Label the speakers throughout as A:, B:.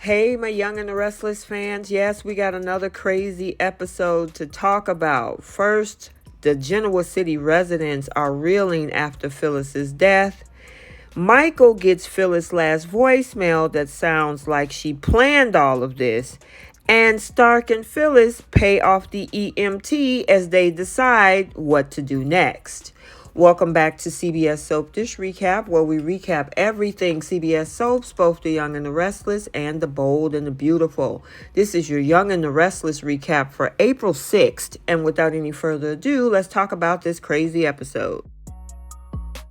A: Hey, my Young and the Restless fans. Yes, we got another crazy episode to talk about. First, the Genoa City residents are reeling after Phyllis's death. Michael gets Phyllis' last voicemail that sounds like she planned all of this. And Stark and Phyllis pay off the EMT as they decide what to do next. Welcome back to CBS Soap Dish Recap, where we recap everything CBS soaps, both the Young and the Restless and the Bold and the Beautiful. This is your Young and the Restless recap for April 6th. And without any further ado, let's talk about this crazy episode.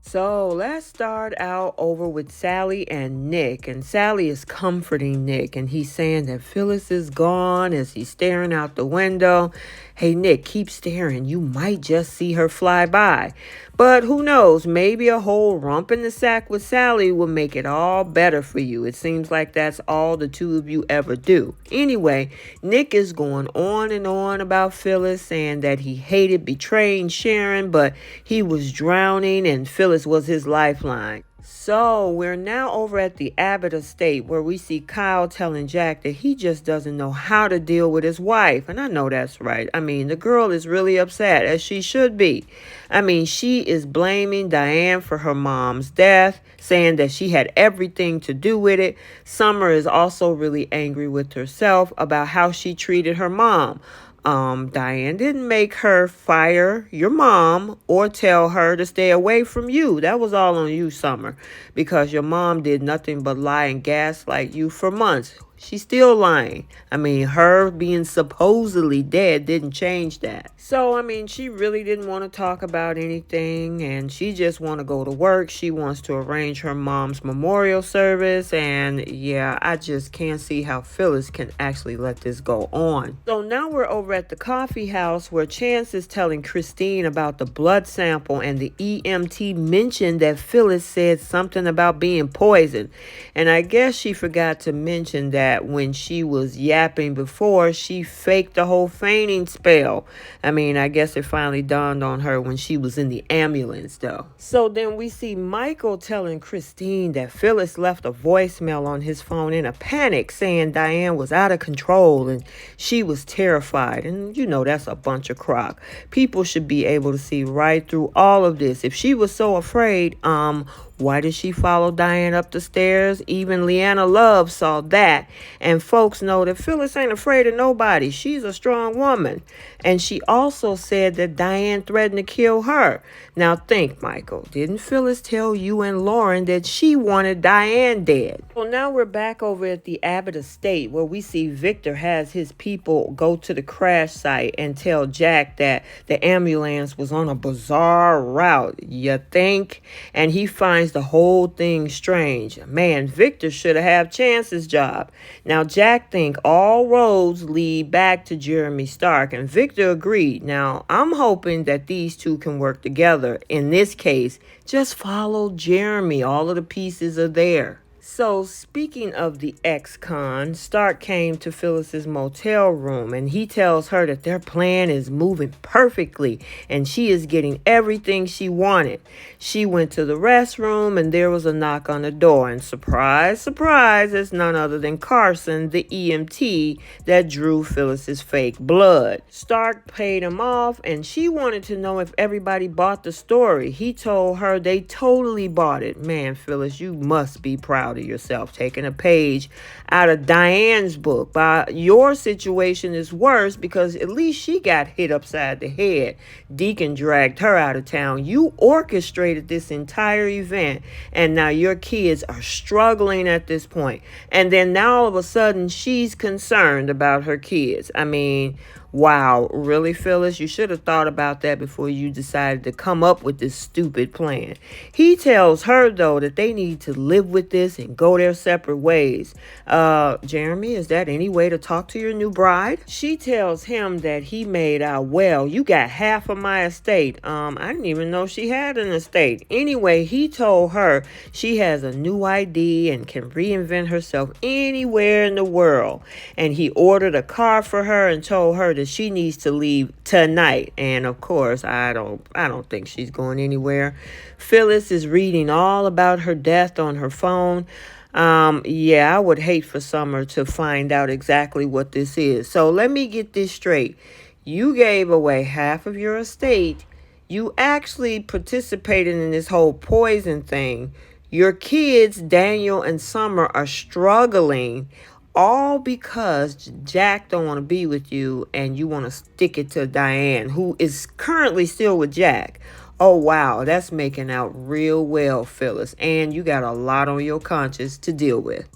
A: So let's start out over with Sally and Nick. And Sally is comforting Nick, and he's saying that Phyllis is gone as he's staring out the window. Hey, Nick, keep staring. You might just see her fly by. But who knows? Maybe a whole romp in the sack with Sally will make it all better for you. It seems like that's all the two of you ever do. Anyway, Nick is going on and on about Phyllis, saying that he hated betraying Sharon, but he was drowning and Phyllis was his lifeline. So we're now over at the Abbott estate, where we see Kyle telling Jack that he just doesn't know how to deal with his wife. And I know that's right. I mean, the girl is really upset, as she should be. I mean, she is blaming Diane for her mom's death, saying that she had everything to do with it. Summer is also really angry with herself about how she treated her mom. Diane didn't make her fire your mom or tell her to stay away from you. That was all on you, Summer, because your mom did nothing but lie and gaslight you for months. She's still lying. I mean, her being supposedly dead didn't change that. So, I mean, she really didn't want to talk about anything, and she just want to go to work. She wants to arrange her mom's memorial service, and yeah, I just can't see how Phyllis can actually let this go on. So now we're over at the coffee house, where Chance is telling Christine about the blood sample, and the EMT mentioned that Phyllis said something about being poisoned. And I guess she forgot to mention that when she was yapping before, she faked the whole fainting spell. I mean, I guess it finally dawned on her when she was in the ambulance, though. So then we see Michael telling Christine that Phyllis left a voicemail on his phone in a panic, saying Diane was out of control and she was terrified. And you know, that's a bunch of crock. People should be able to see right through all of this. If she was so afraid, why did she follow Diane up the stairs? Even Leanna Love saw that. And folks know that Phyllis ain't afraid of nobody. She's a strong woman. And she also said that Diane threatened to kill her. Now think, Michael, didn't Phyllis tell you and Lauren that she wanted Diane dead? Well, now we're back over at the Abbott estate, where we see Victor has his people go to the crash site and tell Jack that the ambulance was on a bizarre route. You think? And he finds the whole thing strange. Man, Victor should have Chance's job. Now, Jack think all roads lead back to Jeremy Stark, and Victor agreed. Now, I'm hoping that these two can work together. In this case, just follow Jeremy. All of the pieces are there. So, speaking of the ex-con, Stark came to Phyllis's motel room, and he tells her that their plan is moving perfectly and she is getting everything she wanted. She went to the restroom and there was a knock on the door, and surprise, surprise, it's none other than Carson, the EMT that drew Phyllis's fake blood. Stark paid him off, and she wanted to know if everybody bought the story. He told her they totally bought it. Man, Phyllis, you must be proud of yourself, taking a page out of Diane's book. But your situation is worse, because at least she got hit upside the head. Deacon dragged her out of town. You orchestrated this entire event, and now your kids are struggling at this point. And then now all of a sudden she's concerned about her kids. I mean, wow, really, Phyllis? You should have thought about that before you decided to come up with this stupid plan. He tells her, though, that they need to live with this and go their separate ways. Jeremy, is that any way to talk to your new bride? She tells him that he made out well. You got half of my estate. I didn't even know she had an estate. Anyway, he told her she has a new ID and can reinvent herself anywhere in the world. And he ordered a car for her and told her that she needs to leave tonight. And of course, I don't think she's going anywhere. Phyllis is reading all about her death on her phone. Yeah, I would hate for Summer to find out exactly what this is. So let me get this straight. You gave away half of your estate. You actually participated in this whole poison thing. Your kids, Daniel and Summer, are struggling all because Jack don't want to be with you and you want to stick it to Diane, who is currently still with Jack. Oh, wow, that's making out real well, Phyllis. And you got a lot on your conscience to deal with.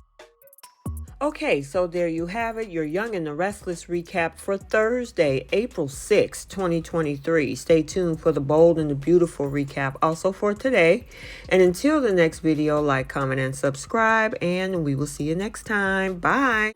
A: Okay, so there you have it, your Young and the Restless recap for Thursday, April 6, 2023. Stay tuned for the bold and the beautiful recap also for today. And until the next video, like, comment, and subscribe, and we will see you next time. Bye.